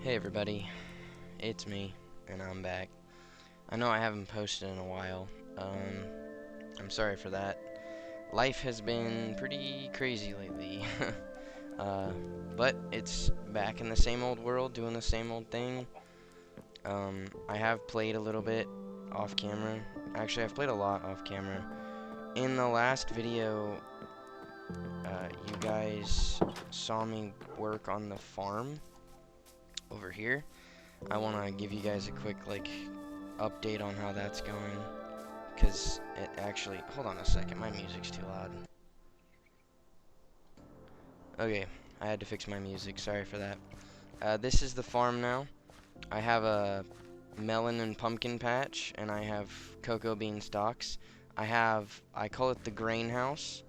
Hey everybody, it's me, and I'm back. I know I haven't posted in a while. I'm sorry for that. Life has been pretty crazy lately. uh, but it's back in the same old world, doing the same old thing. I have played a little bit off camera. Actually, I've played a lot off camera. In the last video, you guys saw me work on the farm over here. I want to give you guys a quick, update on how that's going, because it actually, hold on a second, my music's too loud. Okay, I had to fix my music, sorry for that. This is the farm now. I have a melon and pumpkin patch, and I have cocoa bean stalks. I call it the grain house.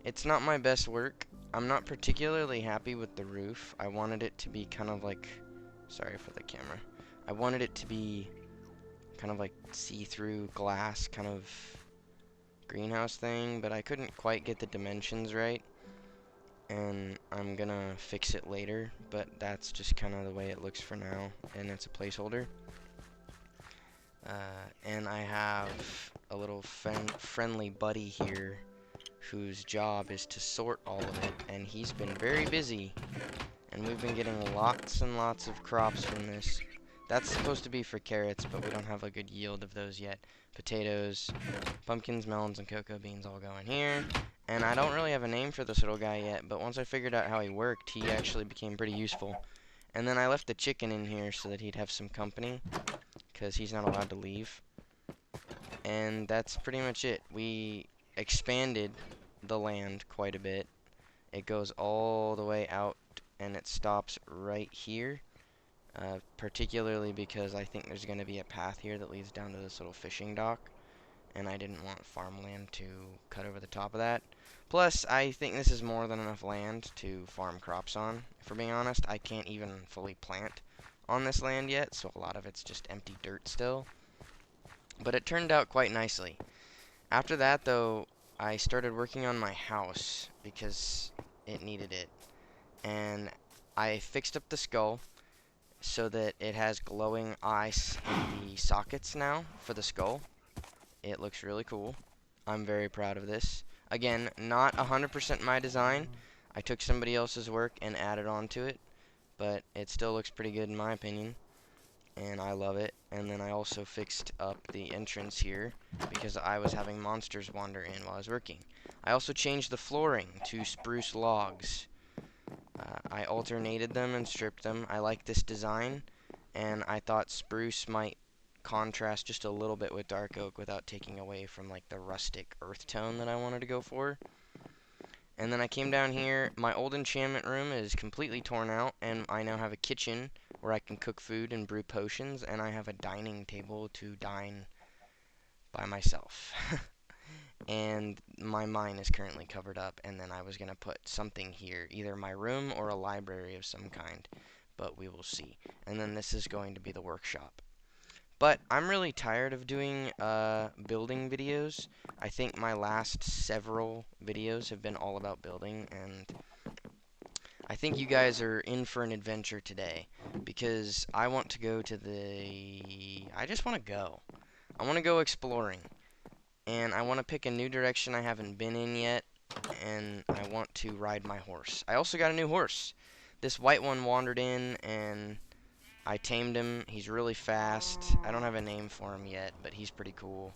It's not my best work. I'm not particularly happy with the roof. I wanted it to be kind of like, sorry for the camera. I wanted it to be kind of like see-through glass kind of greenhouse thing, but I couldn't quite get the dimensions right, and I'm gonna fix it later, but that's just kind of the way it looks for now, and it's a placeholder. And I have a little friendly buddy here whose job is to sort all of it, and he's been very busy, and we've been getting lots and lots of crops from this. That's supposed to be for carrots, but we don't have a good yield of those yet. Potatoes, pumpkins, melons, and cocoa beans all go in here. And I don't really have a name for this little guy yet, but once I figured out how he worked, he actually became pretty useful. And then I left the chicken in here so that he'd have some company, because he's not allowed to leave. And that's pretty much it. We expanded the land quite a bit. It goes all the way out, and it stops right here. Particularly because I think there's going to be a path here that leads down to this little fishing dock, and I didn't want farmland to cut over the top of that. Plus, I think this is more than enough land to farm crops on. If we're being honest, I can't even fully plant on this land yet, so a lot of it's just empty dirt still. But it turned out quite nicely. After that, though, I started working on my house because it needed it. And I fixed up the skull so that it has glowing eyes in the sockets now for the skull. It looks really cool. I'm very proud of this. Again, not 100% my design. I took somebody else's work and added on to it, but it still looks pretty good in my opinion, and I love it. And then I also fixed up the entrance here because I was having monsters wander in while I was working. I also changed the flooring to spruce logs. I alternated them and stripped them. I like this design, and I thought spruce might contrast just a little bit with dark oak without taking away from like the rustic earth tone that I wanted to go for. And then I came down here. My old enchantment room is completely torn out, and I now have a kitchen where I can cook food and brew potions, and I have a dining table to dine by myself. And my mine is currently covered up, and then I was going to put something here, either my room or a library of some kind, but we will see. And then this is going to be the workshop. But I'm really tired of doing building videos. I think my last several videos have been all about building, and I think you guys are in for an adventure today, because I want to go to I just want to go. I want to go exploring. And I want to pick a new direction I haven't been in yet, and I want to ride my horse. I also got a new horse. This white one wandered in, and I tamed him. He's really fast. I don't have a name for him yet, but he's pretty cool.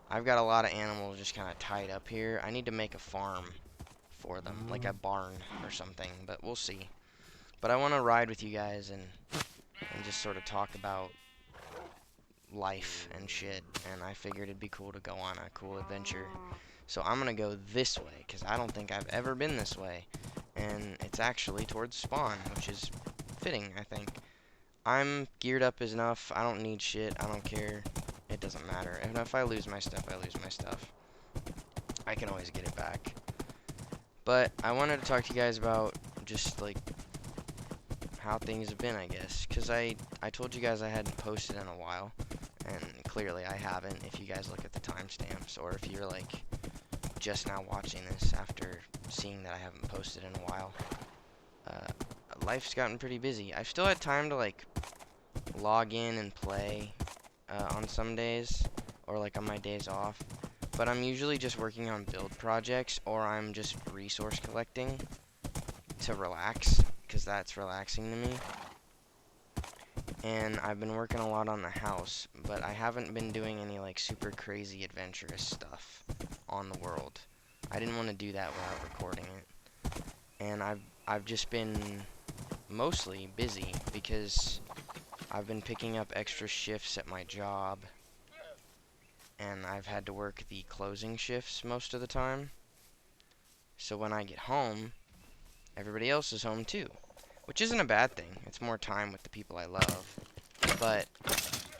I've got a lot of animals just kind of tied up here. I need to make a farm for them, like a barn or something, but we'll see. But I want to ride with you guys and just sort of talk about life and shit, and I figured it'd be cool to go on a cool adventure. So I'm gonna go this way, because I don't think I've ever been this way, and it's actually towards spawn, which is fitting, I think. I'm geared up as enough. I don't need shit. I don't care. It doesn't matter. And if I lose my stuff, I lose my stuff. I can always get it back. But I wanted to talk to you guys about just like how things have been, I guess, because I told you guys I hadn't posted in a while, and clearly I haven't if you guys look at the timestamps, or if you're like just now watching this after seeing that I haven't posted in a while. life's gotten pretty busy. I've still had time to, like, log in and play on some days, or, like, on my days off. But I'm usually just working on build projects, or I'm just resource collecting to relax, because that's relaxing to me. And I've been working a lot on the house, but I haven't been doing any, like, super crazy adventurous stuff on the world. I didn't want to do that without recording it. And I've just been mostly busy because I've been picking up extra shifts at my job, and I've had to work the closing shifts most of the time. So when I get home, everybody else is home too, which isn't a bad thing. It's more time with the people I love, but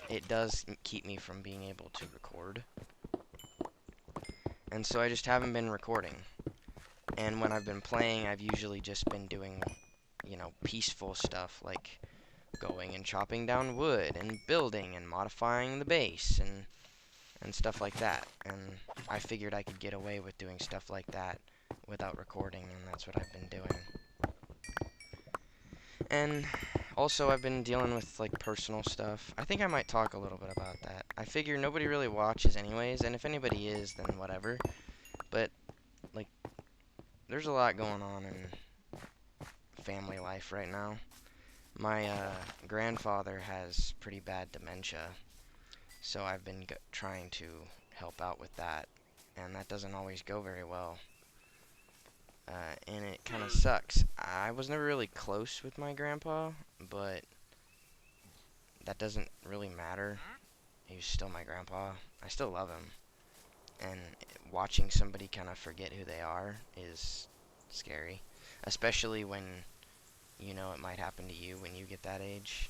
it does keep me from being able to record. And so I just haven't been recording. And when I've been playing, I've usually just been doing, you know, peaceful stuff, like going and chopping down wood and building and modifying the base and stuff like that. And I figured I could get away with doing stuff like that without recording, and that's what I've been doing. And also, I've been dealing with, like, personal stuff. I think I might talk a little bit about that. I figure nobody really watches anyways, and if anybody is, then whatever. But, like, there's a lot going on in family life right now. My grandfather has pretty bad dementia, so I've been trying to help out with that, and that doesn't always go very well. And it kind of sucks. I was never really close with my grandpa, but that doesn't really matter. He's still my grandpa. I still love him. And watching somebody kind of forget who they are is scary. Especially when, you know, it might happen to you when you get that age.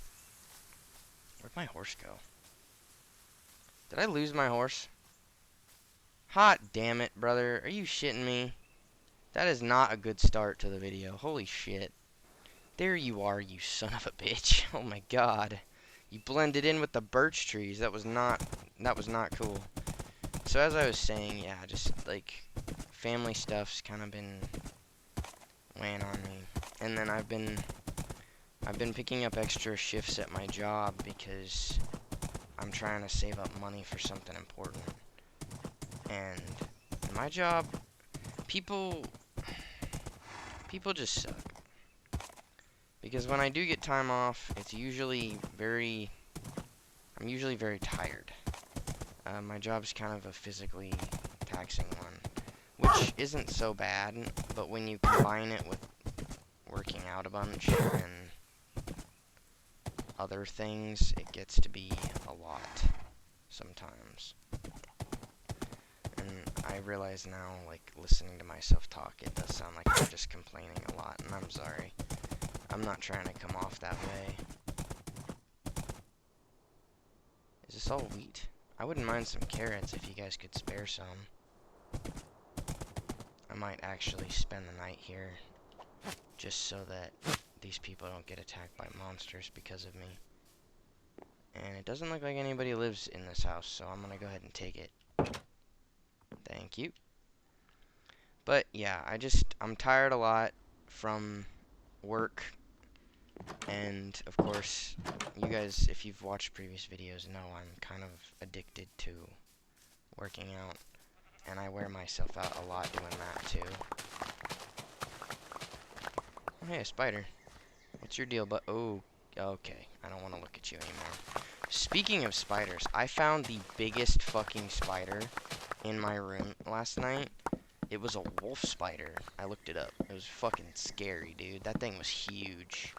Where'd my horse go? Did I lose my horse? Hot damn it, brother. Are you shitting me? That is not a good start to the video. Holy shit. There you are, you son of a bitch. Oh my god. You blended in with the birch trees. That was not cool. So as I was saying, yeah, just like family stuff's kind of been weighing on me. And then I've been picking up extra shifts at my job because I'm trying to save up money for something important. And my job, people just suck. Because when I do get time off, I'm usually very tired. My job's kind of a physically taxing one, which isn't so bad, but when you combine it with working out a bunch and other things, it gets to be a lot sometimes. And I realize now, like, listening to myself talk, it does sound like I'm just complaining a lot, and I'm sorry. I'm not trying to come off that way. Is this all wheat? I wouldn't mind some carrots if you guys could spare some. I might actually spend the night here, just so that these people don't get attacked by monsters because of me. And it doesn't look like anybody lives in this house, so I'm gonna go ahead and take it. Thank you. But yeah, I'm tired a lot from work. And of course, you guys, if you've watched previous videos, know I'm kind of addicted to working out. And I wear myself out a lot doing that too. Oh, hey, a spider. What's your deal, oh, okay. I don't want to look at you anymore. Speaking of spiders, I found the biggest fucking spider in my room last night. It was a wolf spider. I looked it up. It was fucking scary, dude. That thing was huge.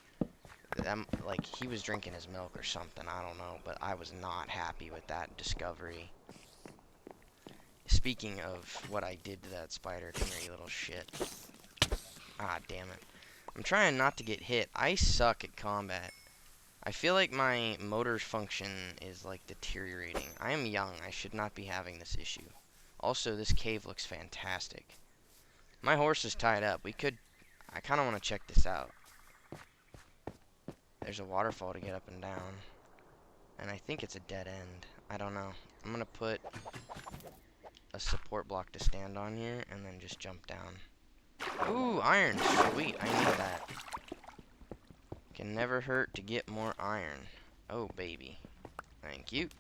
Like, he was drinking his milk or something. I don't know. But I was not happy with that discovery. Speaking of what I did to that spider, come here, you little shit. Ah, damn it. I'm trying not to get hit. I suck at combat. I feel like my motor function is, like, deteriorating. I am young. I should not be having this issue. Also, this cave looks fantastic. My horse is tied up. I kind of want to check this out. There's a waterfall to get up and down. And I think it's a dead end. I don't know. I'm going to put a support block to stand on here and then just jump down. Ooh, iron. Sweet. I need that. Can never hurt to get more iron. Oh, baby. Thank you.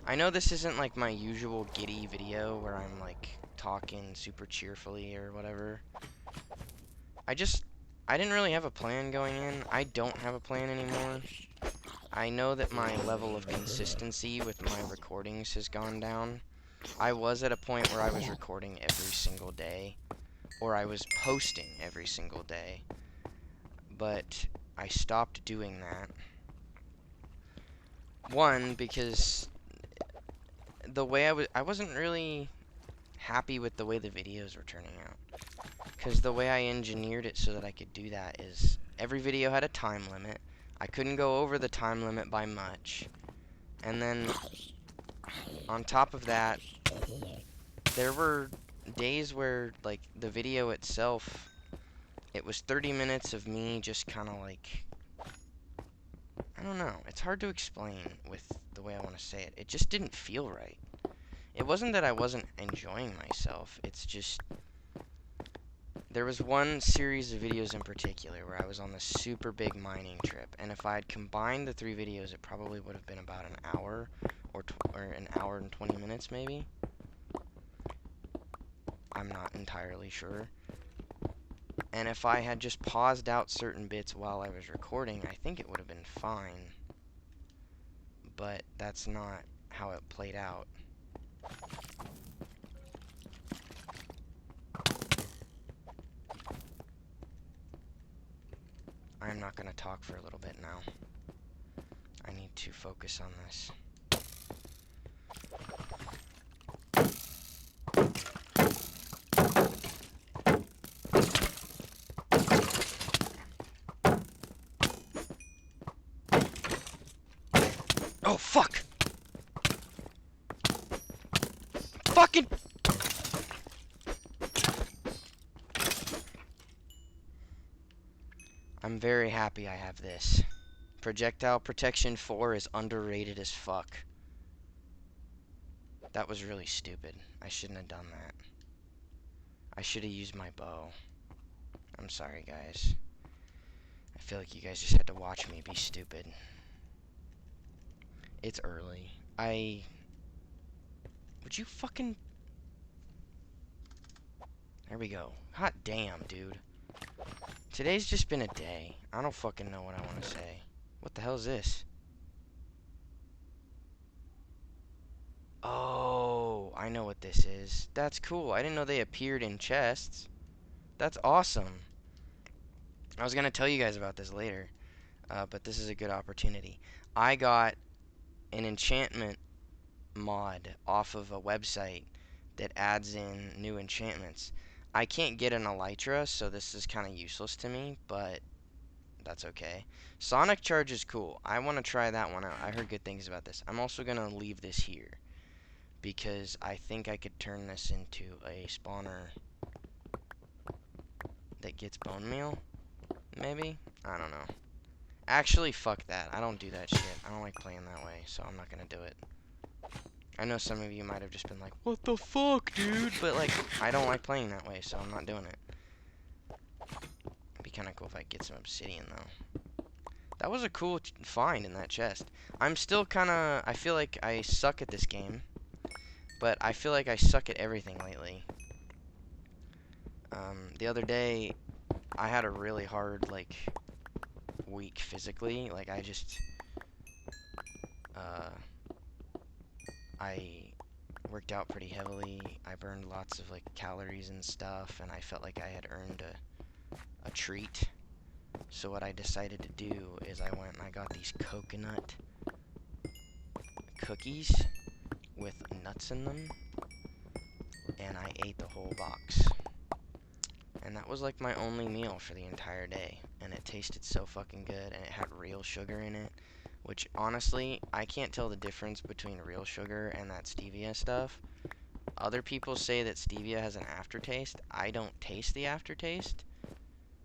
I know this isn't like my usual giddy video where I'm like talking super cheerfully or whatever. I didn't really have a plan going in. I don't have a plan anymore. I know that my level of consistency with my recordings has gone down. I was at a point where I was recording every single day, or I was posting every single day, but I stopped doing that. One, because the way I wasn't really happy with the way the videos were turning out. Because the way I engineered it so that I could do that is every video had a time limit. I couldn't go over the time limit by much. And then on top of that, there were days where like the video itself, it was 30 minutes of me just kind of like, I don't know, it's hard to explain with the way I want to say it. It just didn't feel right. It wasn't that I wasn't enjoying myself, it's just there was one series of videos in particular where I was on this super big mining trip, and if I had combined the 3 videos, it probably would have been about an hour, or an hour and 20 minutes maybe. I'm not entirely sure. And if I had just paused out certain bits while I was recording, I think it would have been fine. But that's not how it played out. I'm not going to talk for a little bit now. I need to focus on this. Oh, fuck! Fucking... I'm very happy I have this. Projectile Protection 4 is underrated as fuck. That was really stupid. I shouldn't have done that. I should have used my bow. I'm sorry, guys. I feel like you guys just had to watch me be stupid. It's early. Would you fucking... There we go. Hot damn, dude. Today's just been a day. I don't fucking know what I want to say. What the hell is this? Oh, I know what this is. That's cool. I didn't know they appeared in chests. That's awesome. I was gonna tell you guys about this later, but this is a good opportunity. I got an enchantment mod off of a website that adds in new enchantments. I can't get an elytra, so this is kind of useless to me, but that's okay. Sonic Charge is cool. I want to try that one out. I heard good things about this. I'm also going to leave this here because I think I could turn this into a spawner that gets bone meal. Maybe? I don't know. Actually, fuck that. I don't do that shit. I don't like playing that way, so I'm not going to do it. I know some of you might have just been like, what the fuck, dude? But, like, I don't like playing that way, so I'm not doing it. It'd be kind of cool if I could get some obsidian, though. That was a cool find in that chest. I'm still kind of... I feel like I suck at this game. But I feel like I suck at everything lately. The other day, I had a really hard, like, week physically. Like, I just... I worked out pretty heavily. I burned lots of, like, calories and stuff. And I felt like I had earned a treat. So what I decided to do is I went and I got these coconut cookies with nuts in them, and I ate the whole box. And that was like my only meal for the entire day, and it tasted so fucking good, and it had real sugar in it, which honestly, I can't tell the difference between real sugar and that stevia stuff. Other people say that stevia has an aftertaste. I don't taste the aftertaste.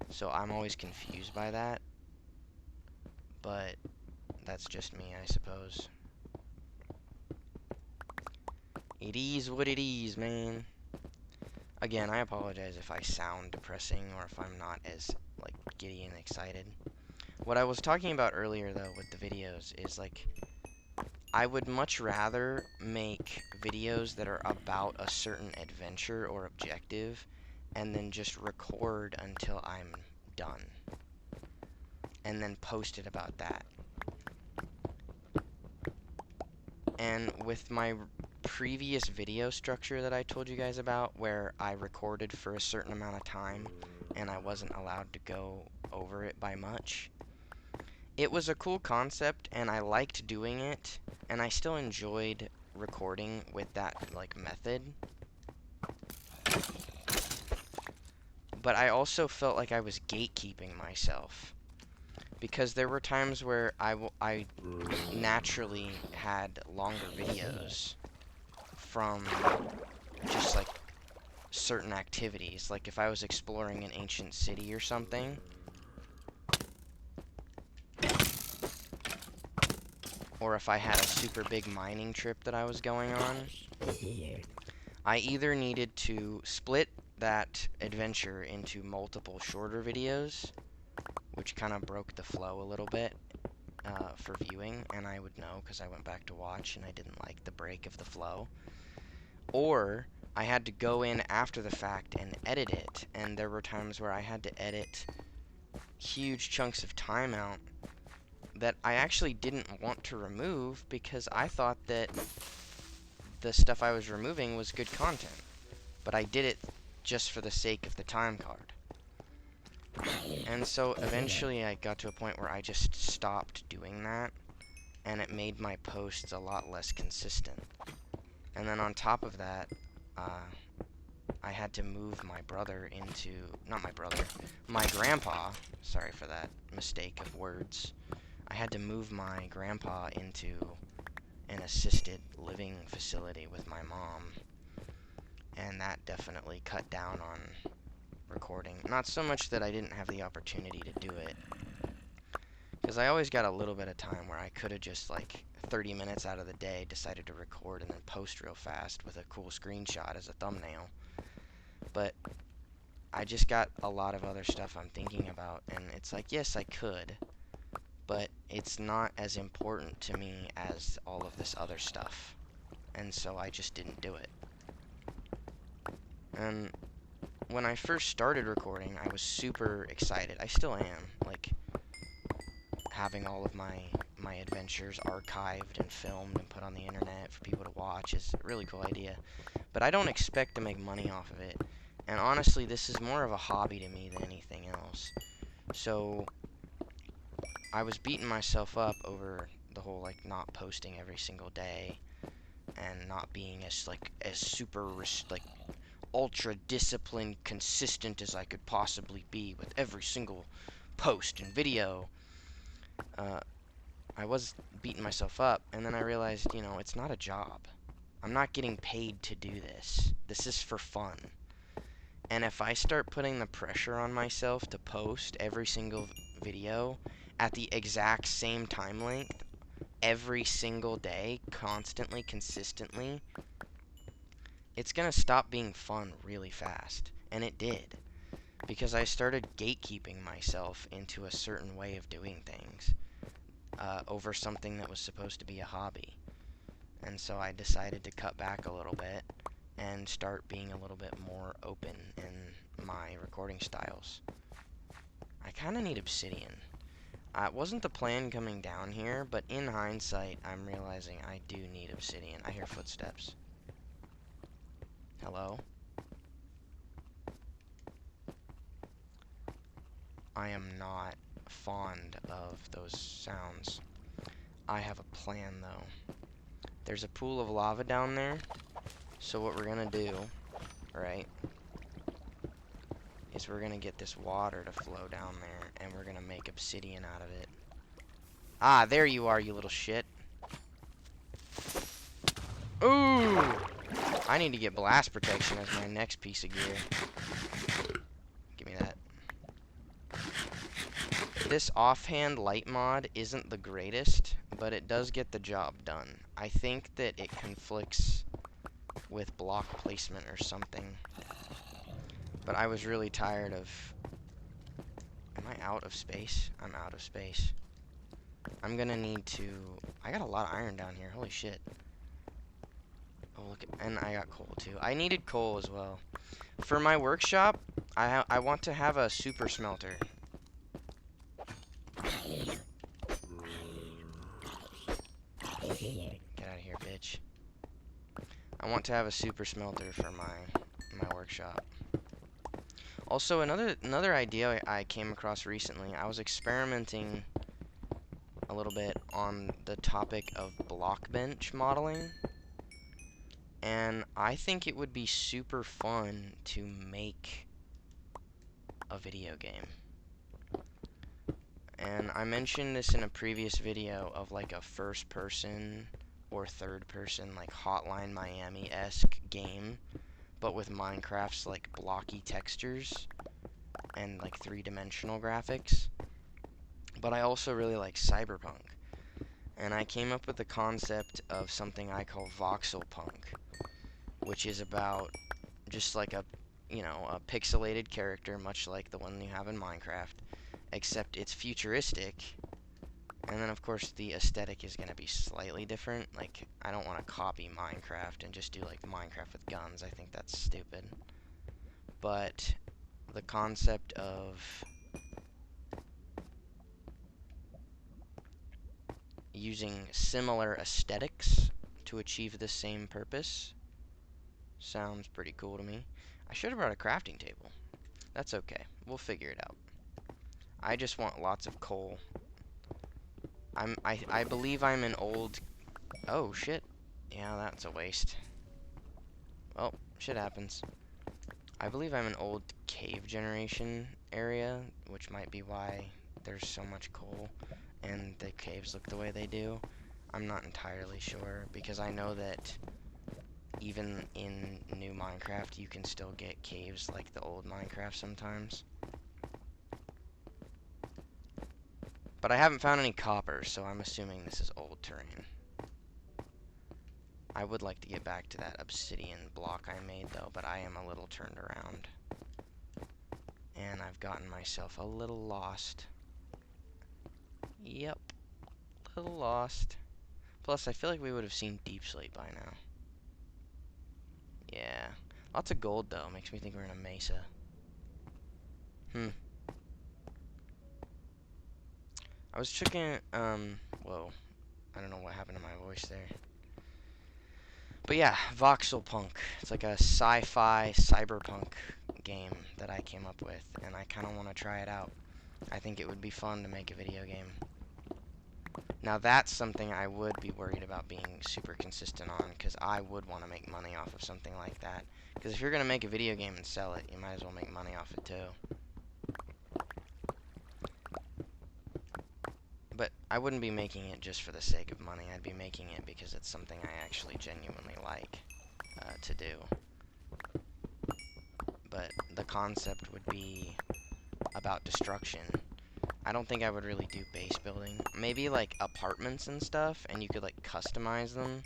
So I'm always confused by that. But that's just me, I suppose. It is what it is, man. Again, I apologize if I sound depressing or if I'm not as, like, giddy and excited. What I was talking about earlier, though, with the videos is, like, I would much rather make videos that are about a certain adventure or objective and then just record until I'm done and then post it about that. And with my previous video structure that I told you guys about, where I recorded for a certain amount of time and I wasn't allowed to go over it by much, it was a cool concept and I liked doing it, and I still enjoyed recording with that, like, method. But I also felt like I was gatekeeping myself, because there were times where I naturally had longer videos from just, like, certain activities. Like, if I was exploring an ancient city or something, or if I had a super big mining trip that I was going on, I either needed to split that adventure into multiple shorter videos, which kind of broke the flow a little bit for viewing, and I would know because I went back to watch and I didn't like the break of the flow. Or I had to go in after the fact and edit it, and there were times where I had to edit huge chunks of time out that I actually didn't want to remove because I thought that the stuff I was removing was good content. But I did it just for the sake of the time card. And so eventually I got to a point where I just stopped doing that, and it made my posts a lot less consistent. And then on top of that, I had to move my brother into, not my brother, my grandpa, sorry for that mistake of words. I had to move my grandpa into an assisted living facility with my mom, and that definitely cut down on recording. Not so much that I didn't have the opportunity to do it, because I always got a little bit of time where I could have just, like, 30 minutes out of the day decided to record and then post real fast with a cool screenshot as a thumbnail. But I just got a lot of other stuff I'm thinking about, and it's like, yes, I could, but it's not as important to me as all of this other stuff, and so I just didn't do it. And when I first started recording, I was super excited. I still am, like, having all of my adventures archived and filmed and put on the internet for people to watch is a really cool idea. But I don't expect to make money off of it. And honestly, this is more of a hobby to me than anything else. So I was beating myself up over the whole, like, not posting every single day and not being as super, like, ultra disciplined, consistent as I could possibly be with every single post and video. I was beating myself up, and then I realized, you know, it's not a job. I'm not getting paid to do this. This is for fun. And if I start putting the pressure on myself to post every single video at the exact same time length, every single day, constantly, consistently, it's gonna stop being fun really fast. And it did. Because I started gatekeeping myself into a certain way of doing things over something that was supposed to be a hobby. And so I decided to cut back a little bit and start being a little bit more open in my recording styles. I kind of need obsidian. It wasn't the plan coming down here, but in hindsight, I'm realizing I do need obsidian. I hear footsteps. Hello? I am not fond of those sounds. I have a plan, though. There's a pool of lava down there, so what we're gonna do, right, is we're gonna get this water to flow down there, and we're gonna make obsidian out of it. Ah, there you are, you little shit. Ooh! I need to get blast protection as my next piece of gear. Give me that. This offhand light mod isn't the greatest, but it does get the job done. I think that it conflicts with block placement or something. But I was really tired of... Am I out of space? I'm out of space. I'm gonna need to... I got a lot of iron down here. Holy shit. Oh, look at... And I got coal, too. I needed coal as well. For my workshop, I want to have a super smelter. Get out of here, bitch. I want to have a super smelter for my workshop. Also, another idea I came across recently, I was experimenting a little bit on the topic of block bench modeling, and I think it would be super fun to make a video game. And I mentioned this in a previous video of like a first person or third person like Hotline Miami-esque game, but with Minecraft's like blocky textures and like three-dimensional graphics. But I also really like cyberpunk, and I came up with the concept of something I call voxel punk, which is about just like a pixelated character, much like the one you have in Minecraft, except it's futuristic. And then of course the aesthetic is going to be slightly different. Like, I don't want to copy Minecraft and just do like Minecraft with guns. I think that's stupid. But the concept of using similar aesthetics to achieve the same purpose sounds pretty cool to me. I should have brought a crafting table. That's okay. We'll figure it out. I just want lots of coal. I believe I'm an old... Oh, shit. Yeah, that's a waste. Well, shit happens. I believe I'm an old cave generation area, which might be why there's so much coal and the caves look the way they do. I'm not entirely sure, because I know that even in new Minecraft, you can still get caves like the old Minecraft sometimes. But I haven't found any copper, so I'm assuming this is old terrain. I would like to get back to that obsidian block I made, though, but I am a little turned around. And I've gotten myself a little lost. Yep. A little lost. Plus, I feel like we would have seen deep slate by now. Yeah. Lots of gold, though. Makes me think we're in a mesa. I was checking, whoa. I don't know what happened to my voice there. But yeah, voxel punk. It's like a sci-fi cyberpunk game that I came up with, and I kind of want to try it out. I think it would be fun to make a video game. Now that's something I would be worried about being super consistent on, because I would want to make money off of something like that. Because if you're going to make a video game and sell it, you might as well make money off it too. But I wouldn't be making it just for the sake of money. I'd be making it because it's something I actually genuinely like to do. But the concept would be about destruction. I don't think I would really do base building. Maybe like apartments and stuff, and you could like customize them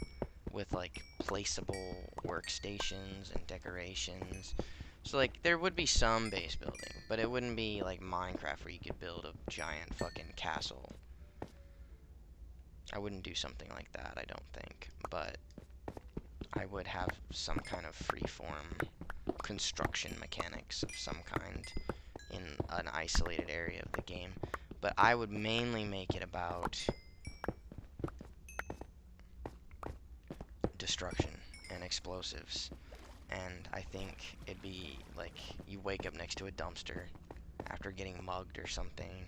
with like placeable workstations and decorations. So like there would be some base building, but it wouldn't be like Minecraft where you could build a giant fucking castle. I wouldn't do something like that, I don't think, but I would have some kind of freeform construction mechanics of some kind in an isolated area of the game. But I would mainly make it about destruction and explosives. And I think it'd be like you wake up next to a dumpster after getting mugged or something,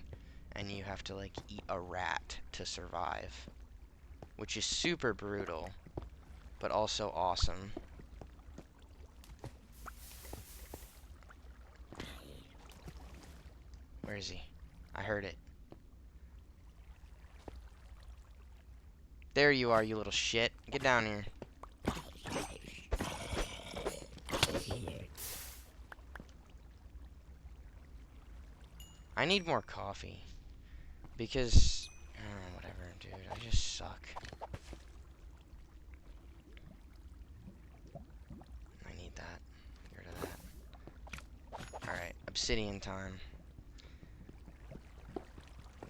and you have to like eat a rat to survive, which is super brutal, but also awesome. Where is he? I heard it. There you are, you little shit. Get down here. I need more coffee. Because, whatever, dude. I just suck. I need that. Get rid of that. Alright, obsidian time.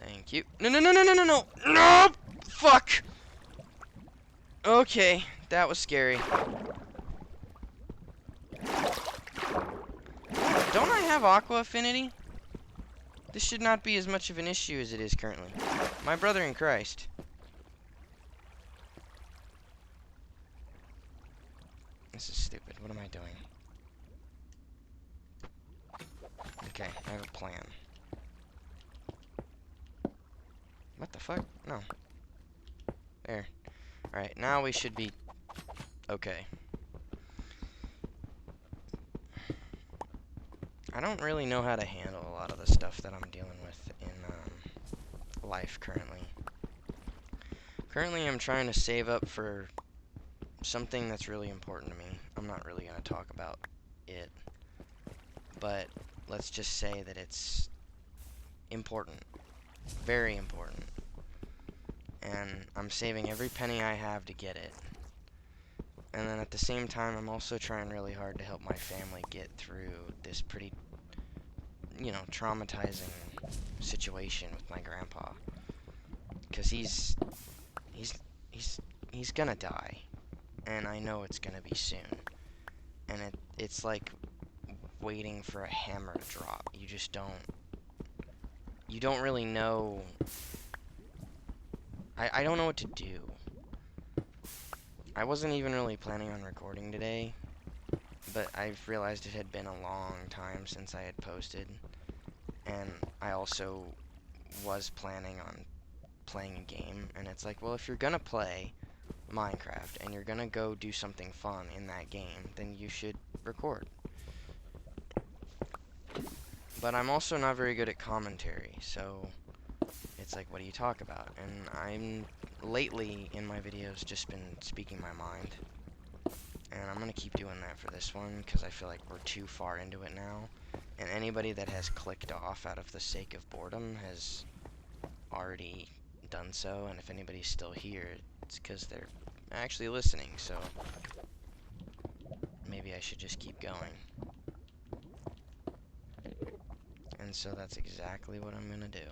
Thank you. No, no, no, no, no, no, no! No! Fuck! Okay, that was scary. Don't I have aqua affinity? This should not be as much of an issue as it is currently. My brother in Christ. This is stupid. What am I doing? Okay, I have a plan. What the fuck? No. There. Alright, now we should be okay. I don't really know how to handle a lot of the stuff that I'm dealing with in life currently. Currently, I'm trying to save up for something that's really important to me. I'm not really going to talk about it, but let's just say that it's important. Very important. And I'm saving every penny I have to get it. And then at the same time, I'm also trying really hard to help my family get through this pretty, you know, traumatizing situation with my grandpa. Because he's gonna die. And I know it's gonna be soon. And it's like waiting for a hammer to drop. You don't really know. I don't know what to do. I wasn't even really planning on recording today, but I've realized it had been a long time since I had posted, and I also was planning on playing a game, and it's like, well, if you're gonna play Minecraft, and you're gonna go do something fun in that game, then you should record. But I'm also not very good at commentary, so it's like, what do you talk about? And I'm lately in my videos just been speaking my mind. And I'm going to keep doing that for this one because I feel like we're too far into it now. And anybody that has clicked off out of the sake of boredom has already done so. And if anybody's still here, it's because they're actually listening. So maybe I should just keep going. And so that's exactly what I'm going to do.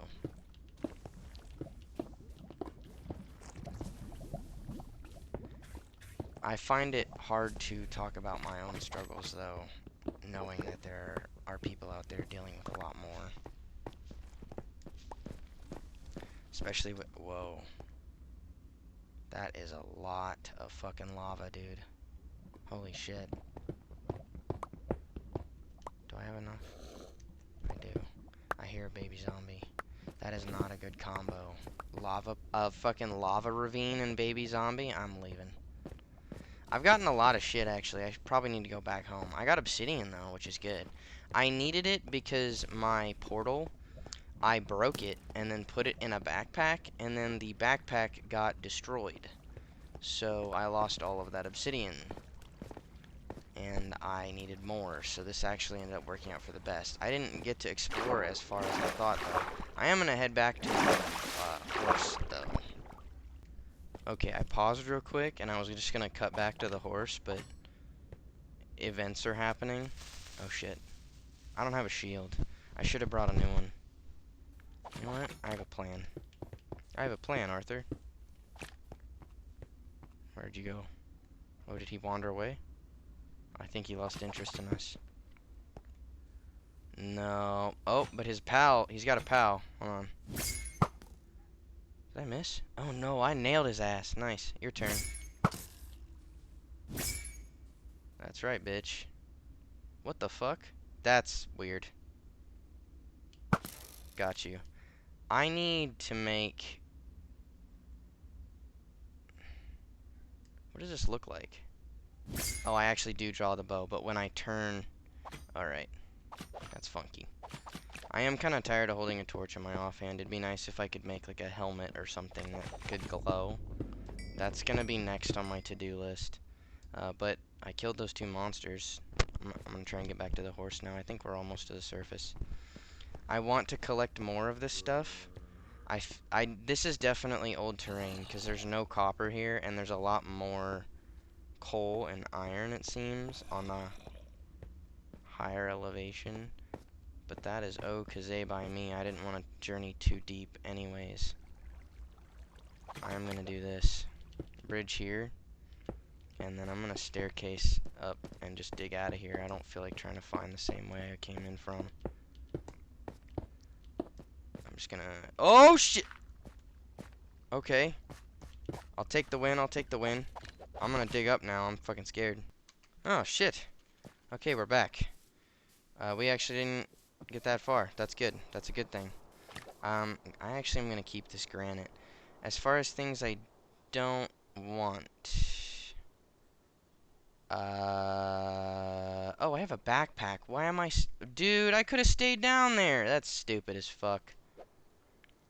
I find it hard to talk about my own struggles, though, knowing that there are people out there dealing with a lot more. Especially with... Whoa. That is a lot of fucking lava, dude. Holy shit. Do I have enough? I do. I hear a baby zombie. That is not a good combo. Fucking lava ravine and baby zombie? I'm leaving. I've gotten a lot of shit, actually. I probably need to go back home. I got obsidian, though, which is good. I needed it because my portal, I broke it and then put it in a backpack, and then the backpack got destroyed. So I lost all of that obsidian. And I needed more, so this actually ended up working out for the best. I didn't get to explore as far as I thought, though. I am going to head back to the horse, though. Okay, I paused real quick, and I was just gonna cut back to the horse, but events are happening. Oh shit. I don't have a shield. I should have brought a new one. You know what? I have a plan. I have a plan, Arthur. Where'd you go? Oh, did he wander away? I think he lost interest in us. No. Oh, but his pal, he's got a pal. Hold on. Did I miss? Oh no, I nailed his ass. Nice. Your turn. That's right, bitch. What the fuck? That's weird. Got you. I need to make... What does this look like? Oh, I actually do draw the bow, but when I turn... Alright. That's funky. I am kind of tired of holding a torch in my offhand. It'd be nice if I could make like a helmet or something that could glow. That's gonna be next on my to-do list. But I killed those two monsters. I'm gonna try and get back to the horse now. I think we're almost to the surface. I want to collect more of this stuff. This is definitely old terrain because there's no copper here, and there's a lot more coal and iron, it seems, on the higher elevation. But that is okaze by me. I didn't want to journey too deep anyways. I'm gonna do this. Bridge here. And then I'm gonna staircase up and just dig out of here. I don't feel like trying to find the same way I came in from. I'm just gonna... Oh, shit! Okay. I'll take the win, I'll take the win. I'm gonna dig up now, I'm fucking scared. Oh, shit. Okay, we're back. We actually didn't get that far. That's good. That's a good thing. I actually am gonna keep this granite. As far as things I don't want... Oh, I have a backpack. Why am I... Dude, I could have stayed down there. That's stupid as fuck.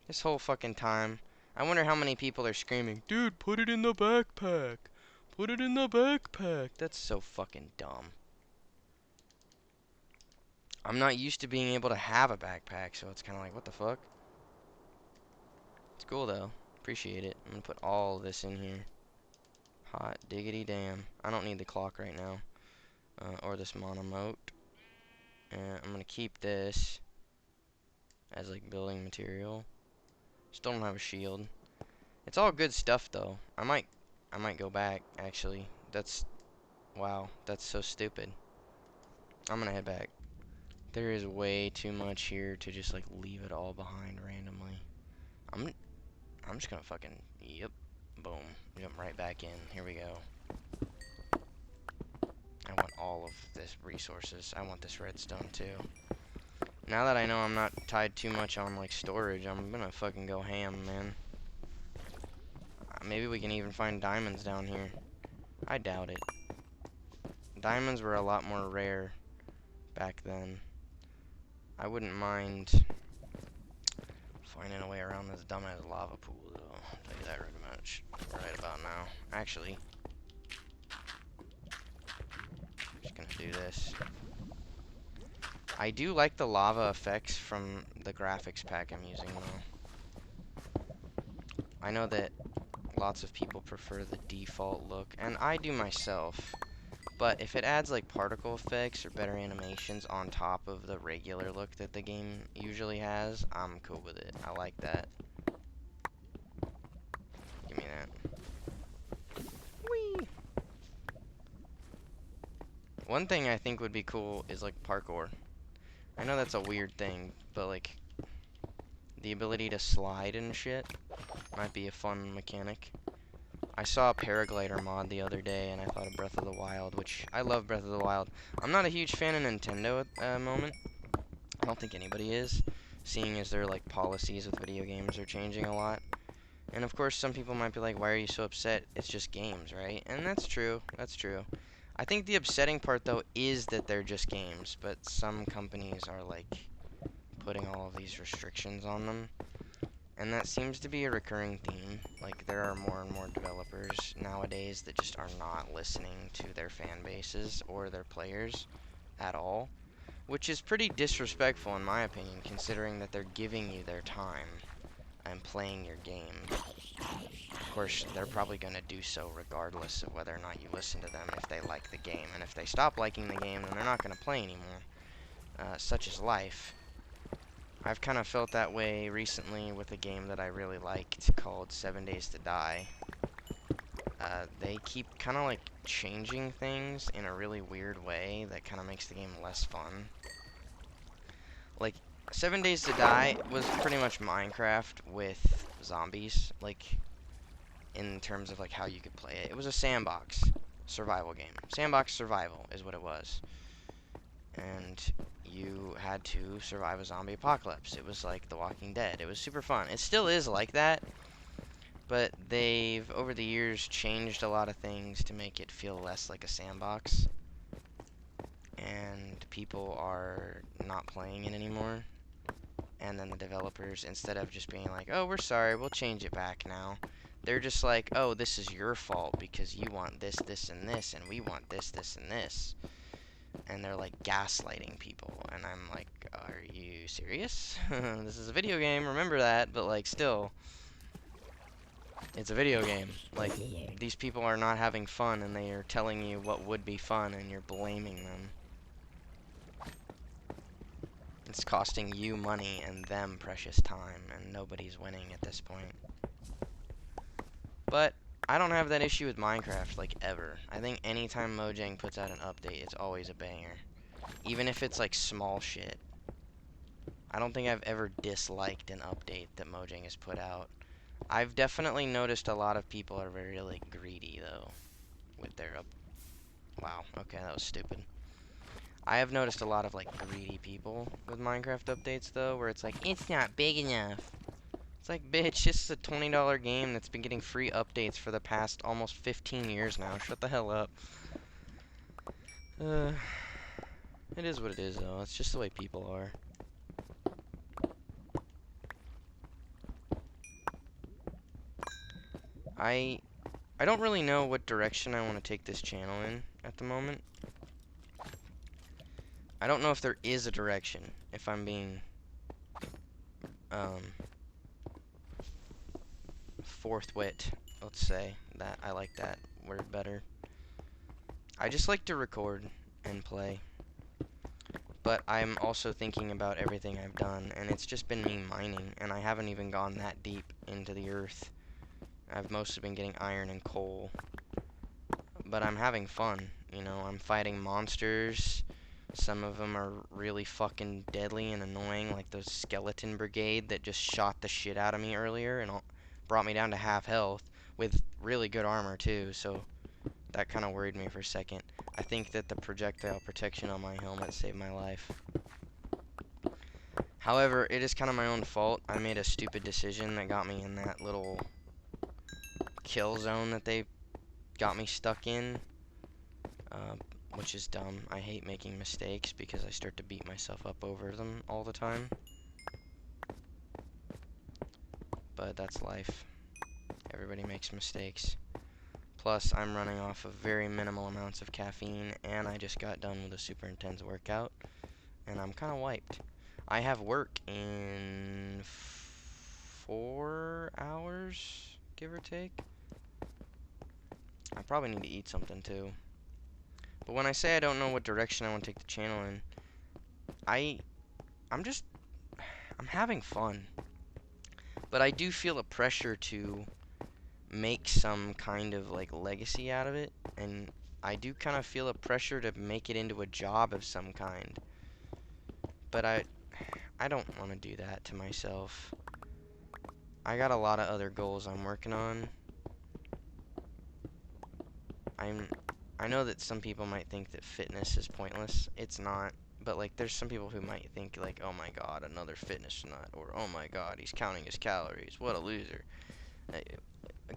This whole fucking time. I wonder how many people are screaming, dude, put it in the backpack. Put it in the backpack. That's so fucking dumb. I'm not used to being able to have a backpack, so it's kind of like, what the fuck? It's cool, though. Appreciate it. I'm gonna put all this in here. Hot diggity damn. I don't need the clock right now. Or this monomote. I'm gonna keep this as like building material. Still don't have a shield. It's all good stuff though. I might go back actually. Wow, that's so stupid. I'm gonna head back. There is way too much here to just like leave it all behind randomly. I'm just gonna fucking yep, boom, jump right back in. Here we go. I want all of this resources. I want this redstone too. Now that I know I'm not tied too much on like storage, I'm gonna fucking go ham, man. Maybe we can even find diamonds down here. I doubt it. Diamonds were a lot more rare back then. I wouldn't mind finding a way around this dumbass lava pool, though. I'll tell you that right about now. Actually, I'm just gonna do this. I do like the lava effects from the graphics pack I'm using, though. I know that lots of people prefer the default look, and I do myself. But if it adds like particle effects or better animations on top of the regular look that the game usually has, I'm cool with it. I like that. Give me that. Whee! One thing I think would be cool is like parkour. I know that's a weird thing, but like the ability to slide and shit might be a fun mechanic. I saw a paraglider mod the other day, and I thought of Breath of the Wild, which I love Breath of the Wild. I'm not a huge fan of Nintendo at the moment. I don't think anybody is, seeing as their like policies with video games are changing a lot. And of course, some people might be like, "Why are you so upset? It's just games, right?" And that's true. That's true. I think the upsetting part though is that they're just games, but some companies are like putting all of these restrictions on them. And that seems to be a recurring theme. Like, there are more and more developers nowadays that just are not listening to their fan bases or their players at all. Which is pretty disrespectful in my opinion, considering that they're giving you their time and playing your game. Of course, they're probably going to do so regardless of whether or not you listen to them if they like the game. And if they stop liking the game, then they're not going to play anymore. Such is life. I've kind of felt that way recently with a game that I really liked called 7 Days to Die. They keep kind of like changing things in a really weird way that kind of makes the game less fun. Like, 7 Days to Die was pretty much Minecraft with zombies, like, in terms of like how you could play it. It was a sandbox survival game. Sandbox survival is what it was. And you had to survive a zombie apocalypse. It was like The Walking Dead. It was super fun. It still is like that, but they've, over the years, changed a lot of things to make it feel less like a sandbox. And people are not playing it anymore. And then the developers, instead of just being like, oh, we're sorry, we'll change it back now, they're just like, oh, this is your fault because you want this, this, and this, and we want this, this, and this. And they're like gaslighting people, and I'm like, are you serious? This is a video game, remember that, but like still, it's a video game. Like, these people are not having fun, and they are telling you what would be fun, and you're blaming them. It's costing you money and them precious time, and nobody's winning at this point. But I don't have that issue with Minecraft, like, ever. I think anytime Mojang puts out an update, it's always a banger. Even if it's, like, small shit. I don't think I've ever disliked an update that Mojang has put out. I've definitely noticed a lot of people are very, like, greedy, though, with their Wow, okay, that was stupid. I have noticed a lot of, like, greedy people with Minecraft updates, though, where it's like, it's not big enough. It's like, bitch, this is a $20 game that's been getting free updates for the past almost 15 years now. Shut the hell up. It is what it is, though. It's just the way people are. I don't really know what direction I want to take this channel in at the moment. I don't know if there is a direction, if I'm being forthwit, let's say. That I like that word better. I just like to record and play. But I'm also thinking about everything I've done, and it's just been me mining, and I haven't even gone that deep into the earth. I've mostly been getting iron and coal. But I'm having fun, you know, I'm fighting monsters. Some of them are really fucking deadly and annoying, like those skeleton brigade that just shot the shit out of me earlier and brought me down to half health with really good armor too, so that kind of worried me for a second. I think that the projectile protection on my helmet saved my life. However, it is kind of my own fault. I made a stupid decision that got me in that little kill zone that they got me stuck in, which is dumb. I hate making mistakes because I start to beat myself up over them all the time. But that's life. Everybody makes mistakes. Plus, I'm running off of very minimal amounts of caffeine, and I just got done with a super intense workout, and I'm kind of wiped. I have work in 4 hours, give or take. I probably need to eat something too. But when I say I don't know what direction I want to take the channel in, I'm having fun. But I do feel a pressure to make some kind of like legacy out of it, and I do kind of feel a pressure to make it into a job of some kind. But I don't want to do that to myself. I got a lot of other goals I'm working on. I know that some people might think that fitness is pointless. It's not. But like there's some people who might think like, oh my god, another fitness nut, or oh my god, he's counting his calories, what a loser.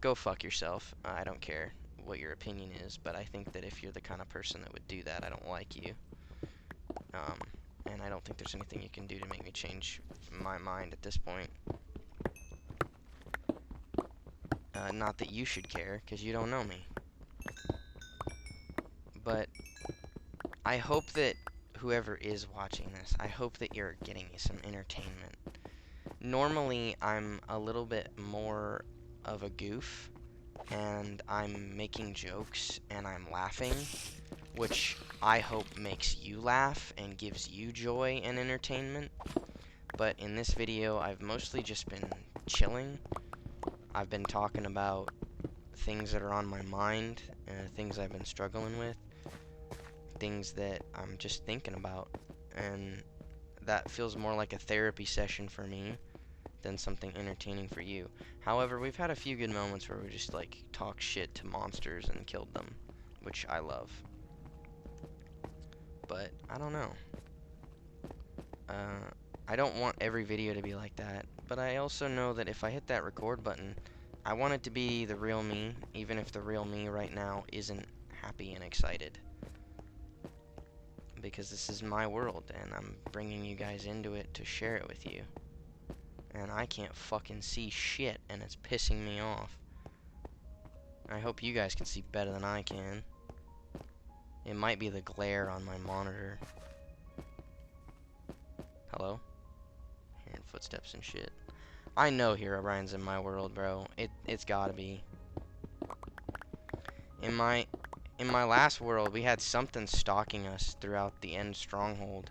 Go fuck yourself. I don't care what your opinion is, but I think that if you're the kind of person that would do that, I don't like you. And I don't think there's anything you can do to make me change my mind at this point. Not that you should care, because you don't know me. But I hope that whoever is watching this, I hope that you're getting some entertainment. Normally, I'm a little bit more of a goof, and I'm making jokes, and I'm laughing, which I hope makes you laugh and gives you joy and entertainment. But in this video, I've mostly just been chilling. I've been talking about things that are on my mind, things I've been struggling with, things that I'm just thinking about, and that feels more like a therapy session for me than something entertaining for you. However, we've had a few good moments where we just like talk shit to monsters and killed them, which I love. But I don't know. I don't want every video to be like that, but I also know that if I hit that record button, I want it to be the real me, even if the real me right now isn't happy and excited. Because this is my world, and I'm bringing you guys into it to share it with you. And I can't fucking see shit, and it's pissing me off. I hope you guys can see better than I can. It might be the glare on my monitor. Hello? Hearing footsteps and shit. I know Herobrine's in my world, bro. It's gotta be. In my last world, we had something stalking us throughout the end stronghold,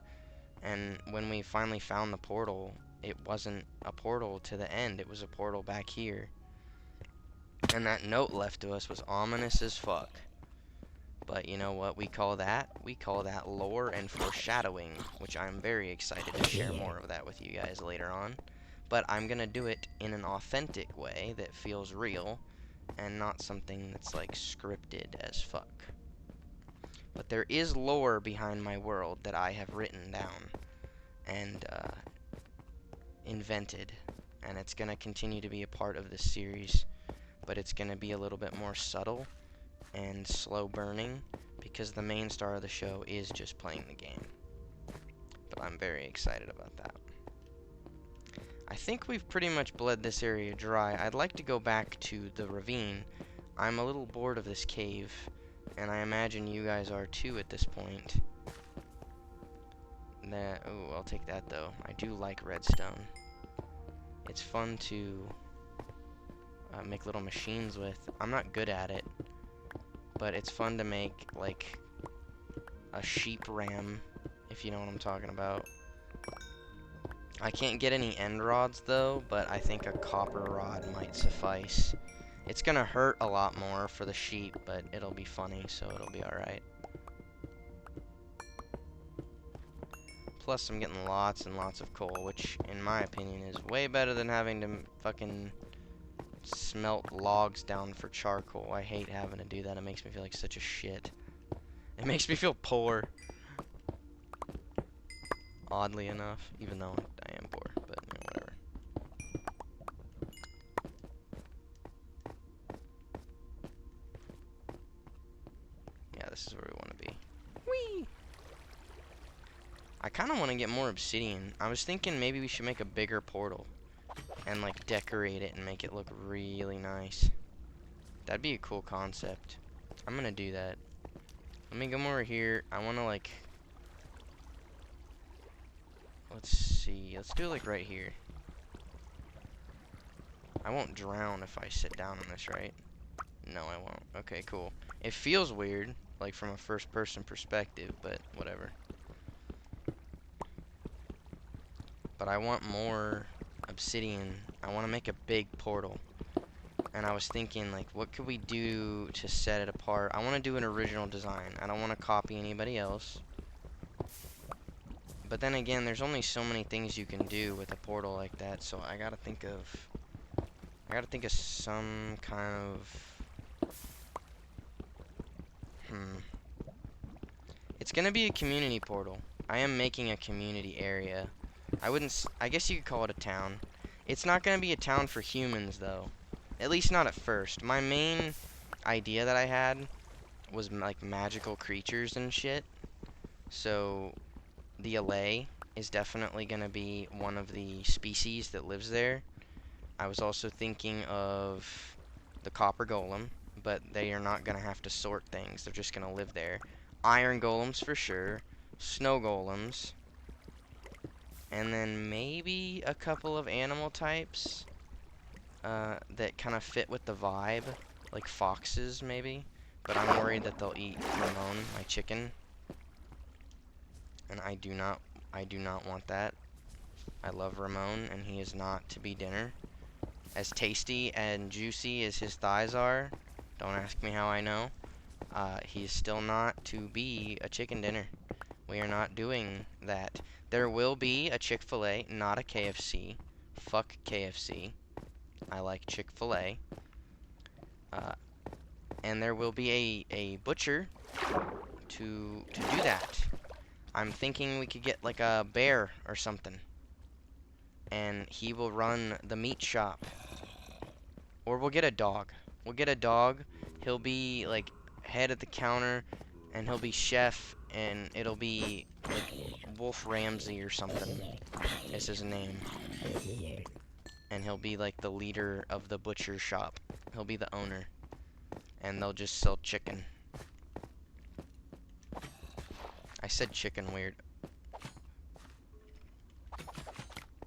And when we finally found the portal, it wasn't a portal to the end, it was a portal back here. And that note left to us was ominous as fuck. But you know what we call that? We call that lore and foreshadowing, which I'm very excited to share more of that with you guys later on. But I'm gonna do it in an authentic way that feels real, and not something that's like scripted as fuck. But there is lore behind my world that I have written down and invented, and it's gonna continue to be a part of this series, but it's gonna be a little bit more subtle and slow burning because the main star of the show is just playing the game. But I'm very excited about that. I think we've pretty much bled this area dry. I'd like to go back to the ravine. I'm a little bored of this cave, and I imagine you guys are too at this point. Ooh, I'll take that though. I do like redstone. It's fun to make little machines with. I'm not good at it, but it's fun to make, like, a sheep ram, if you know what I'm talking about. I can't get any end rods, though, but I think a copper rod might suffice. It's gonna hurt a lot more for the sheep, but it'll be funny, so it'll be alright. Plus, I'm getting lots and lots of coal, which, in my opinion, is way better than having to fucking smelt logs down for charcoal. I hate having to do that. It makes me feel like such a shit. It makes me feel poor. Oddly enough, even though I am poor, but you know, whatever. Yeah, this is where we want to be. Whee! I kind of want to get more obsidian. I was thinking maybe we should make a bigger portal and like decorate it and make it look really nice. That'd be a cool concept. I'm gonna do that. Let me come over here. I want to like, let's see. Let's do it like right here. I won't drown if I sit down on this, right? No, I won't. Okay, cool. It feels weird, like from a first-person perspective, but whatever. But I want more obsidian. I want to make a big portal. And I was thinking, like, what could we do to set it apart? I want to do an original design. I don't want to copy anybody else. But then again, there's only so many things you can do with a portal like that, so I gotta think of some kind of It's gonna be a community portal. I am making a community area. I guess you could call it a town. It's not gonna be a town for humans, though. At least not at first. My main idea that I had was like magical creatures and shit. So the Allay is definitely gonna be one of the species that lives there. I was also thinking of the copper golem, but they are not gonna have to sort things. They're just gonna live there. Iron golems for sure. Snow golems. And then maybe a couple of animal types that kind of fit with the vibe, like foxes maybe. But I'm worried that they'll eat Ramon, my chicken, and I do not want that. I love Ramon, and he is not to be dinner. As tasty and juicy as his thighs are, don't ask me how I know. He is still not to be a chicken dinner. We are not doing that. There will be a Chick-fil-A, not a KFC. Fuck KFC. I like Chick-fil-A. And there will be a butcher to do that. I'm thinking we could get like a bear or something. And he will run the meat shop. Or we'll get a dog. We'll get a dog. He'll be like head at the counter, and he'll be chef, and it'll be like Wolf Ramsey or something is his name. And he'll be like the leader of the butcher shop. He'll be the owner. And they'll just sell chicken. I said chicken weird.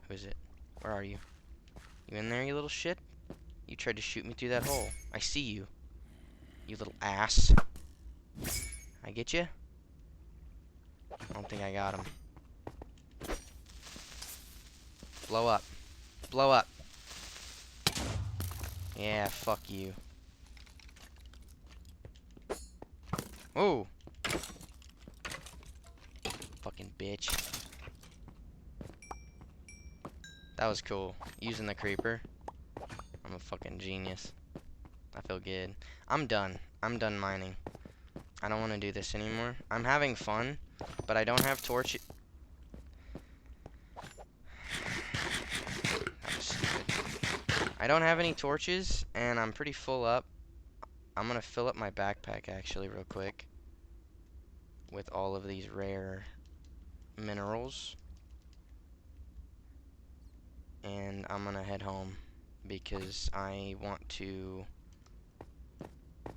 Who is it? Where are you? You in there, you little shit? You tried to shoot me through that hole. I see you. You little ass. I get you? I don't think I got him. Blow up. Blow up. Yeah, fuck you. Oh! Fucking bitch. That was cool. Using the creeper. I'm a fucking genius. I feel good. I'm done. I'm done mining. I don't want to do this anymore. I'm having fun, but I don't have torches. That was stupid. I don't have any torches, and I'm pretty full up. I'm gonna fill up my backpack actually real quick with all of these rare minerals, and I'm gonna head home because I want to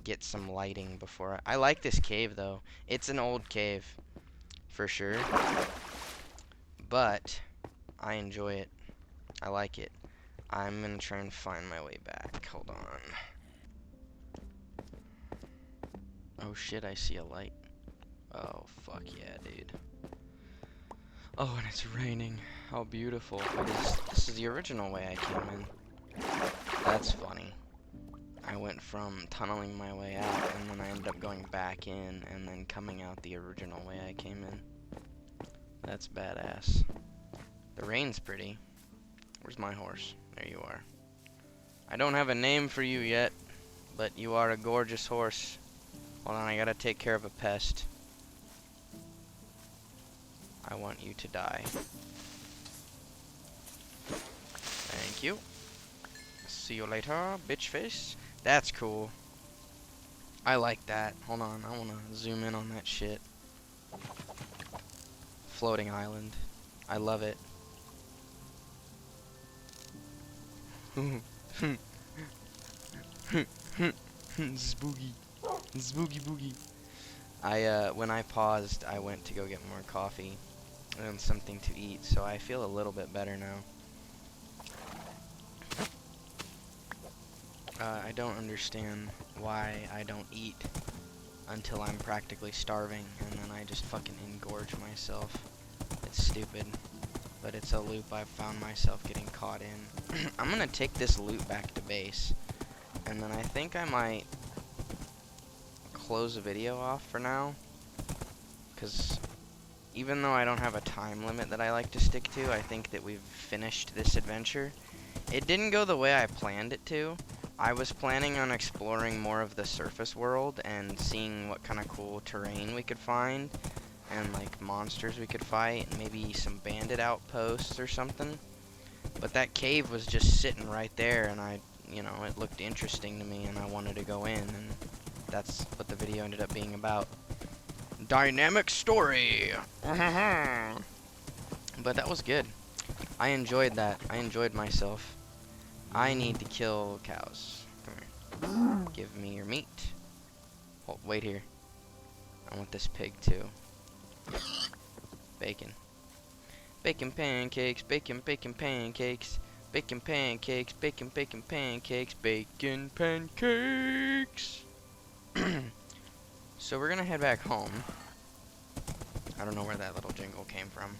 get some lighting before I like this cave though. It's an old cave for sure, but I enjoy it. I like it. I'm gonna try and find my way back. Hold on. Oh shit, I see a light. Oh fuck yeah, dude. Oh, and it's raining. How beautiful. This is the original way I came in. That's funny. I went from tunneling my way out, and then I ended up going back in, and then coming out the original way I came in. That's badass. The rain's pretty. Where's my horse? There you are. I don't have a name for you yet, but you are a gorgeous horse. Hold on, I gotta take care of a pest. I want you to die. Thank you. See you later, bitch face. That's cool. I like that. Hold on, I wanna zoom in on that shit. Floating island. I love it. Spooky. Spooky boogie. When I paused, I went to go get more coffee and something to eat, so I feel a little bit better now. I don't understand why I don't eat until I'm practically starving, and then I just fucking engorge myself. It's stupid, but it's a loop I've found myself getting caught in. I'm gonna take this loot back to base, and then I think I might close the video off for now, because even though I don't have a time limit that I like to stick to, I think that we've finished this adventure. It didn't go the way I planned it to. I was planning on exploring more of the surface world and seeing what kind of cool terrain we could find and like monsters we could fight, and maybe some bandit outposts or something. But that cave was just sitting right there, and it looked interesting to me, and I wanted to go in, and that's what the video ended up being about. Dynamic story. But that was good. I enjoyed that. I enjoyed myself. I need to kill cows. Come here. Give me your meat. Hold, wait here. I want this pig too. Bacon. Bacon pancakes, bacon, bacon pancakes, bacon pancakes, bacon, bacon pancakes, bacon pancakes. So we're gonna head back home. I don't know where that little jingle came from.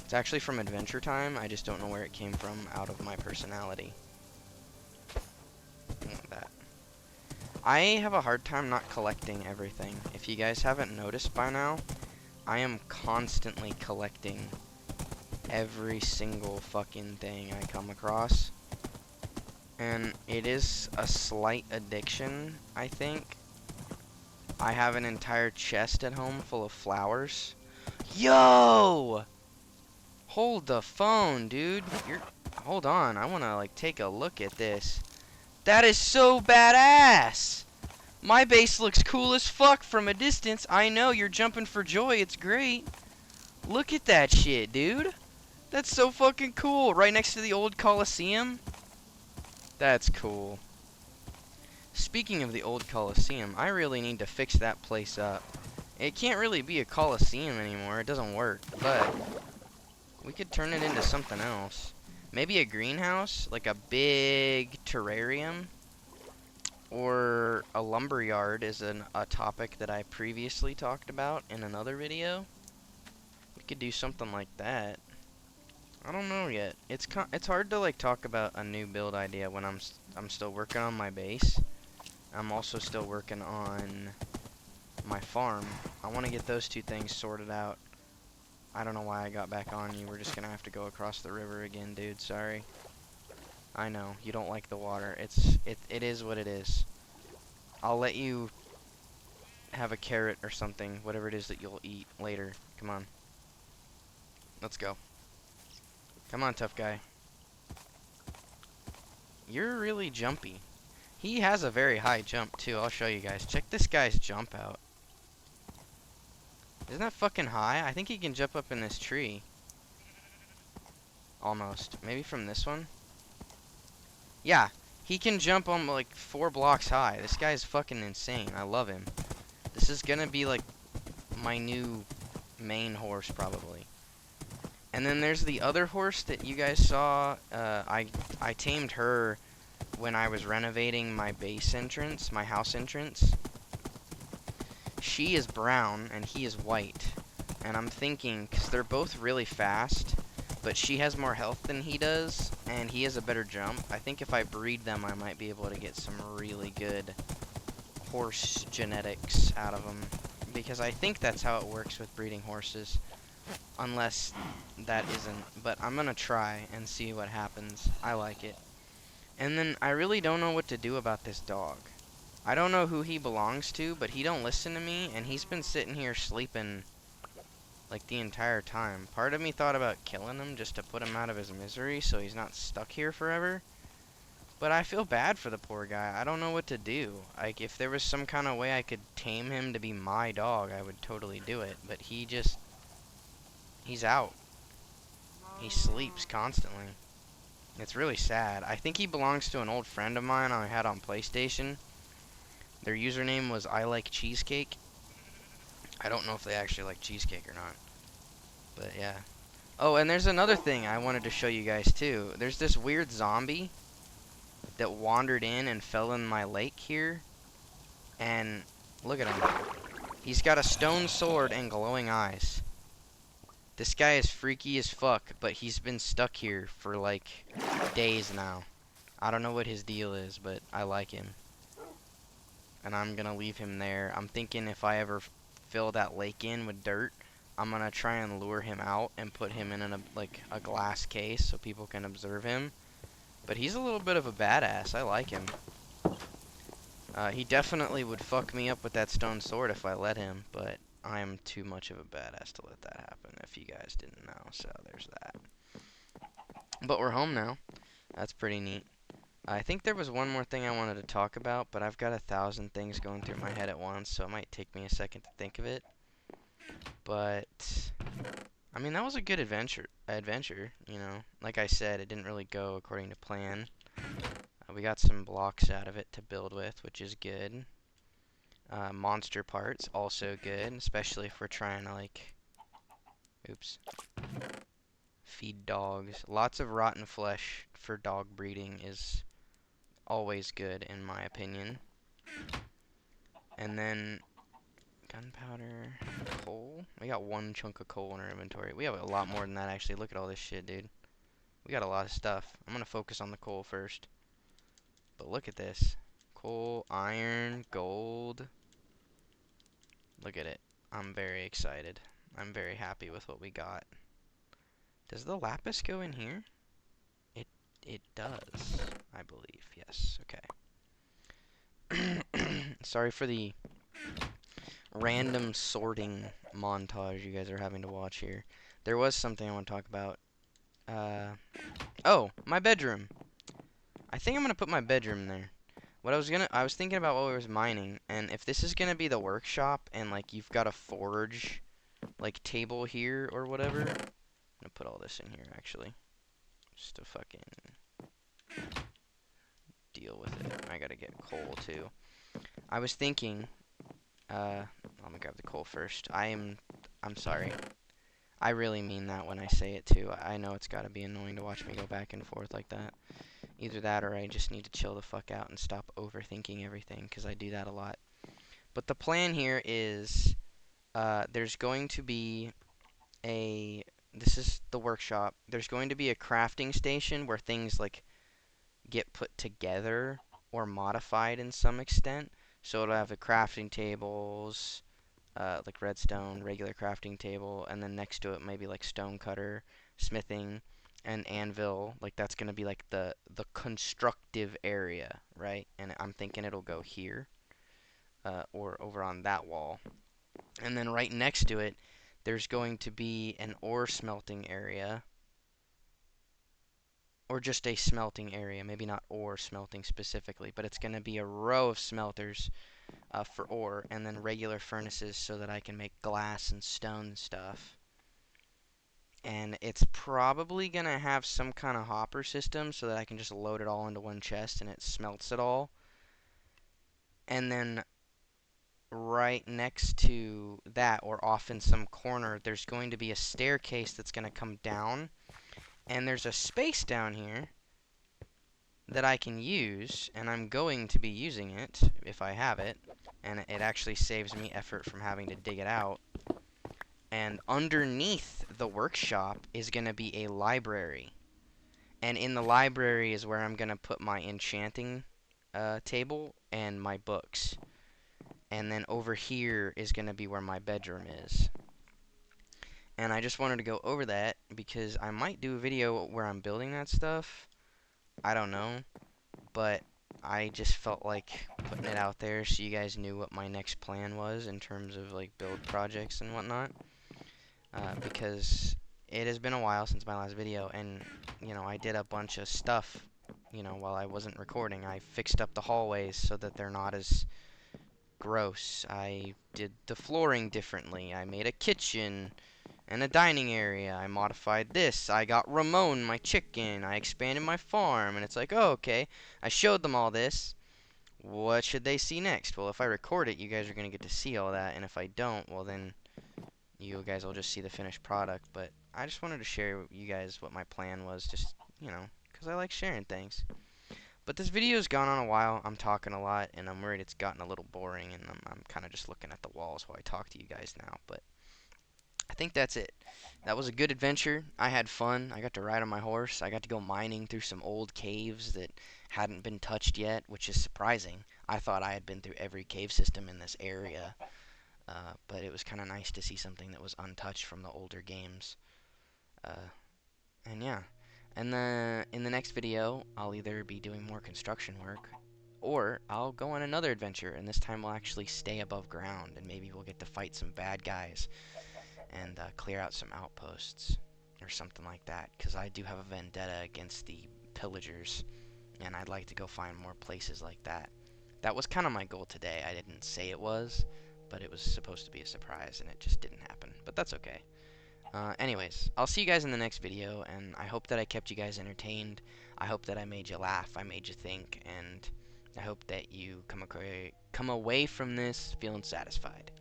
It's actually from Adventure Time. I just don't know where it came from out of my personality. I want that. I have a hard time not collecting everything. If you guys haven't noticed by now, I am constantly collecting every single fucking thing I come across. And it is a slight addiction, I think. I have an entire chest at home full of flowers. Yo! Hold the phone, dude. Hold on. I want to like take a look at this. That is so badass. My base looks cool as fuck from a distance. I know, you're jumping for joy. It's great. Look at that shit, dude. That's so fucking cool. Right next to the old Coliseum. That's cool. Speaking of the old Coliseum, I really need to fix that place up. It can't really be a Coliseum anymore. It doesn't work, but we could turn it into something else. Maybe a greenhouse, like a big terrarium, or a lumberyard is a topic that I previously talked about in another video. We could do something like that. I don't know yet. It's hard to like talk about a new build idea when I'm still working on my base. I'm also still working on my farm. I want to get those two things sorted out. I don't know why I got back on you. We're just gonna have to go across the river again, dude. Sorry. I know you don't like the water. It is what it is. I'll let you have a carrot or something, whatever it is that you'll eat later. Come on. Let's go. Come on, tough guy. You're really jumpy. He has a very high jump, too. I'll show you guys. Check this guy's jump out. Isn't that fucking high? I think he can jump up in this tree. Almost. Maybe from this one? Yeah. He can jump on like 4 blocks high. This guy's fucking insane. I love him. This is gonna be like my new main horse, probably. And then there's the other horse that you guys saw. I tamed her when I was renovating my base entrance, my house entrance. She is brown and he is white. And I'm thinking, because they're both really fast, but she has more health than he does, and he has a better jump. I think if I breed them, I might be able to get some really good horse genetics out of them. Because I think that's how it works with breeding horses. Unless that isn't. But I'm going to try and see what happens. I like it. And then I really don't know what to do about this dog. I don't know who he belongs to, but he don't listen to me, and he's been sitting here sleeping like the entire time. Part of me thought about killing him just to put him out of his misery so he's not stuck here forever. But I feel bad for the poor guy. I don't know what to do. Like, if there was some kind of way I could tame him to be my dog, I would totally do it. But he's out. He sleeps constantly. It's really sad. I think he belongs to an old friend of mine I had on PlayStation. Their username was I Like Cheesecake. I don't know if they actually like cheesecake or not. But yeah. Oh, and there's another thing I wanted to show you guys too. There's this weird zombie that wandered in and fell in my lake here. And look at him. He's got a stone sword and glowing eyes. This guy is freaky as fuck, but he's been stuck here for like days now. I don't know what his deal is, but I like him. And I'm gonna leave him there. I'm thinking if I ever fill that lake in with dirt, I'm gonna try and lure him out and put him in like a glass case so people can observe him. But he's a little bit of a badass. I like him. He definitely would fuck me up with that stone sword if I let him, but I am too much of a badass to let that happen, if you guys didn't know, so there's that. But we're home now. That's pretty neat. I think there was one more thing I wanted to talk about, but I've got 1,000 things going through my head at once, so it might take me a second to think of it. But I mean, that was a good adventure, you know. Like I said, it didn't really go according to plan. We got some blocks out of it to build with, which is good. Monster parts, also good, especially if we're trying to, like, oops, feed dogs. Lots of rotten flesh for dog breeding is always good, in my opinion. And then gunpowder, coal. We got 1 chunk of coal in our inventory. We have a lot more than that, actually. Look at all this shit, dude. We got a lot of stuff. I'm gonna focus on the coal first. But look at this. Coal, iron, gold. Look at it. I'm very excited. I'm very happy with what we got. Does the lapis go in here? It does, I believe. Yes, okay. Sorry for the random sorting montage you guys are having to watch here. There was something I want to talk about. Oh, my bedroom. I think I'm gonna put my bedroom there. I was thinking about while I was mining, and if this is gonna be the workshop, and like you've got a forge, like table here or whatever, I'm gonna put all this in here actually, just to fucking deal with it. I gotta get coal too. I was thinking, let me grab the coal first. I'm sorry. I really mean that when I say it too. I know it's gotta be annoying to watch me go back and forth like that. Either that or I just need to chill the fuck out and stop overthinking everything, because I do that a lot. But the plan here is there's going to be a this is the workshop. There's going to be a crafting station where things like get put together or modified in some extent. So it'll have the crafting tables, like redstone, regular crafting table, and then next to it maybe like stone cutter, smithing, and anvil. Like that's gonna be like the constructive area, right? And I'm thinking it'll go here, or over on that wall. And then right next to it, there's going to be an ore smelting area, or just a smelting area. Maybe not ore smelting specifically, but it's going to be a row of smelters for ore, and then regular furnaces so that I can make glass and stone stuff. And it's probably going to have some kind of hopper system so that I can just load it all into one chest and it smelts it all. And then right next to that, or off in some corner, there's going to be a staircase that's going to come down. And there's a space down here that I can use, and I'm going to be using it if I have it. And it actually saves me effort from having to dig it out. And underneath the workshop is going to be a library. And in the library is where I'm going to put my enchanting table and my books. And then over here is going to be where my bedroom is. And I just wanted to go over that because I might do a video where I'm building that stuff. I don't know. But I just felt like putting it out there so you guys knew what my next plan was in terms of like build projects and whatnot. Because it has been a while since my last video, and you know, I did a bunch of stuff, you know, while I wasn't recording. I fixed up the hallways so that they're not as gross. I did the flooring differently. I made a kitchen and a dining area. I modified this. I got Ramon, my chicken. I expanded my farm. And it's like, oh, okay. I showed them all this. What should they see next? Well, if I record it, you guys are going to get to see all that. And if I don't, well, then you guys will just see the finished product. But I just wanted to share with you guys what my plan was. Just, you know, because I like sharing things. But this video's gone on a while. I'm talking a lot, and I'm worried it's gotten a little boring, and I'm kind of just looking at the walls while I talk to you guys now. But I think that's it. That was a good adventure. I had fun. I got to ride on my horse. I got to go mining through some old caves that hadn't been touched yet, which is surprising. I thought I had been through every cave system in this area, but it was kind of nice to see something that was untouched from the older games. Uh, and yeah. And in the next video, I'll either be doing more construction work, or I'll go on another adventure, and this time we'll actually stay above ground, and maybe we'll get to fight some bad guys and clear out some outposts or something like that, because I do have a vendetta against the Pillagers, and I'd like to go find more places like that. That was kind of my goal today. I didn't say it was, but it was supposed to be a surprise, and it just didn't happen. But that's okay. Anyways, I'll see you guys in the next video, and I hope that I kept you guys entertained. I hope that I made you laugh, I made you think, and I hope that you come away from this feeling satisfied.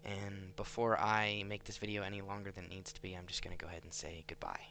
And before I make this video any longer than it needs to be, I'm just going to go ahead and say goodbye.